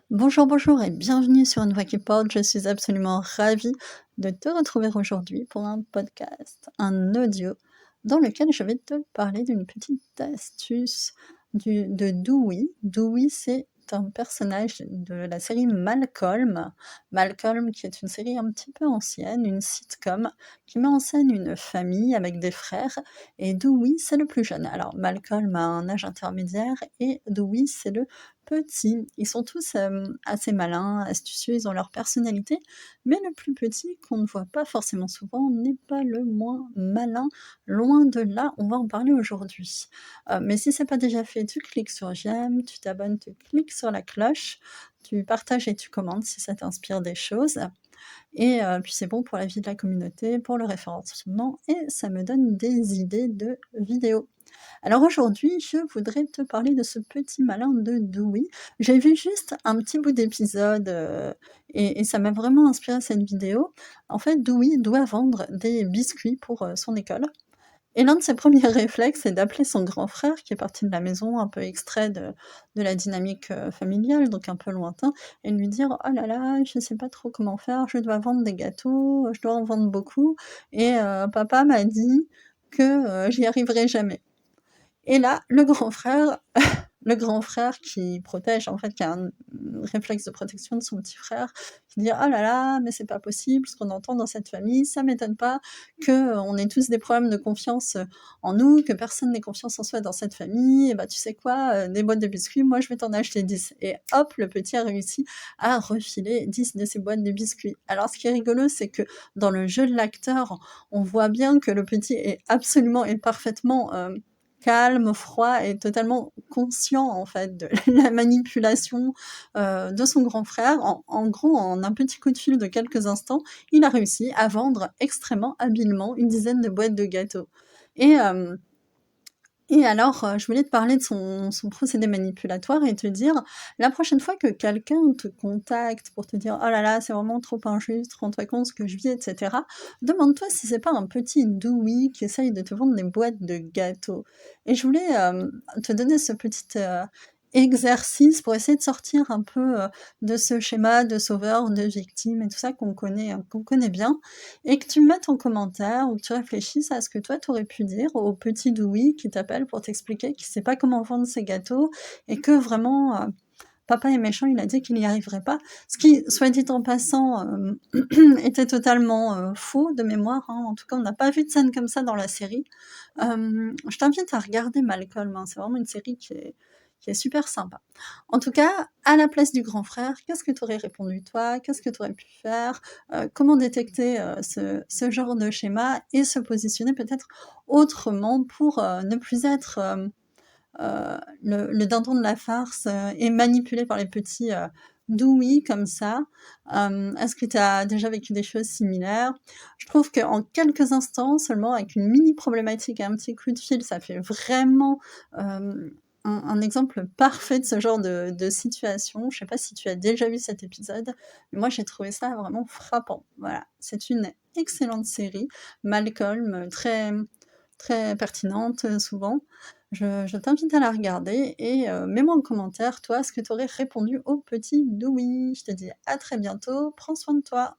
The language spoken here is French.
Bonjour, bonjour et bienvenue sur Une voix qui porte. Je suis absolument ravie de te retrouver aujourd'hui pour un podcast, un audio dans lequel je vais te parler d'une petite astuce de Dewey. Dewey, c'est un personnage de la série Malcolm. Malcolm, qui est une série un petit peu ancienne, une sitcom qui met en scène une famille avec des frères et Dewey, c'est le plus jeune. Alors, Malcolm a un âge intermédiaire et Dewey, c'est le petit. Ils sont tous assez malins, astucieux, ils ont leur personnalité, mais le plus petit, qu'on ne voit pas forcément souvent, n'est pas le moins malin. Loin de là, on va en parler aujourd'hui. Mais si c'est pas déjà fait, tu cliques sur j'aime, tu t'abonnes, tu cliques sur la cloche, tu partages et tu commentes si ça t'inspire des choses. Et puis c'est bon pour la vie de la communauté, pour le référencement et ça me donne des idées de vidéos. Alors aujourd'hui, je voudrais te parler de ce petit malin de Dewey. J'ai vu juste un petit bout d'épisode, et ça m'a vraiment inspiré cette vidéo. En fait, Dewey doit vendre des biscuits pour, son école et l'un de ses premiers réflexes, c'est d'appeler son grand frère qui est parti de la maison, un peu extrait de la dynamique, familiale, donc un peu lointain et de lui dire: «Oh là là, je sais pas trop comment faire, je dois vendre des gâteaux, je dois en vendre beaucoup et papa m'a dit que, j'y arriverai jamais». Et là, le grand frère qui protège, en fait, qui a un réflexe de protection de son petit frère, qui dit: «Oh là là, mais c'est pas possible, ce qu'on entend dans cette famille, ça m'étonne pas qu'on ait tous des problèmes de confiance, en nous, que personne n'ait confiance en soi dans cette famille. Et bah, tu sais quoi? Des boîtes de biscuits, moi je vais t'en acheter 10». Et hop, le petit a réussi à refiler 10 de ces boîtes de biscuits. Alors ce qui est rigolo, c'est que dans le jeu de l'acteur, on voit bien que le petit est absolument et parfaitement, calme, froid et totalement conscient en fait de la manipulation, de son grand frère. En gros, en un petit coup de fil de quelques instants, il a réussi à vendre extrêmement habilement une dizaine de boîtes de gâteaux. Et alors, je voulais te parler de son procédé manipulatoire et te dire, la prochaine fois que quelqu'un te contacte pour te dire: «Oh là là, c'est vraiment trop injuste, rends-toi compte ce que je vis» et cetera, demande-toi si c'est pas un petit Doui qui essaye de te vendre des boîtes de gâteaux. Et je voulais, te donner ce petit, exercice pour essayer de sortir un peu, de ce schéma de sauveur, de victime et tout ça qu'on connaît bien et que tu me mettes en commentaire ou que tu réfléchisses à ce que toi, tu aurais pu dire au petit Louis qui t'appelle pour t'expliquer qu'il sait pas comment vendre ses gâteaux et que vraiment, papa est méchant, il a dit qu'il n'y arriverait pas. Ce qui, soit dit en passant, était totalement, faux de mémoire, hein. En tout cas, on n'a pas vu de scène comme ça dans la série. Je t'invite à regarder Malcolm, hein, c'est vraiment une série qui est super sympa. En tout cas, à la place du grand frère, qu'est-ce que tu aurais répondu toi? Qu'est-ce que tu aurais pu faire? Comment détecter, ce genre de schéma et se positionner peut-être autrement pour, ne plus être, le dindon de la farce, et manipulé par les petits, douilles comme ça. Est-ce que tu as déjà vécu des choses similaires? Je trouve qu'en quelques instants seulement, avec une mini problématique et un petit coup de fil, ça fait vraiment, un exemple parfait de ce genre de situation. Je sais pas si tu as déjà vu cet épisode, mais moi j'ai trouvé ça vraiment frappant. Voilà, c'est une excellente série. Malcolm, très très pertinente, souvent. Je t'invite à la regarder et mets-moi en commentaire, toi, ce que tu aurais répondu au petit Louis. Je te dis à très bientôt, prends soin de toi.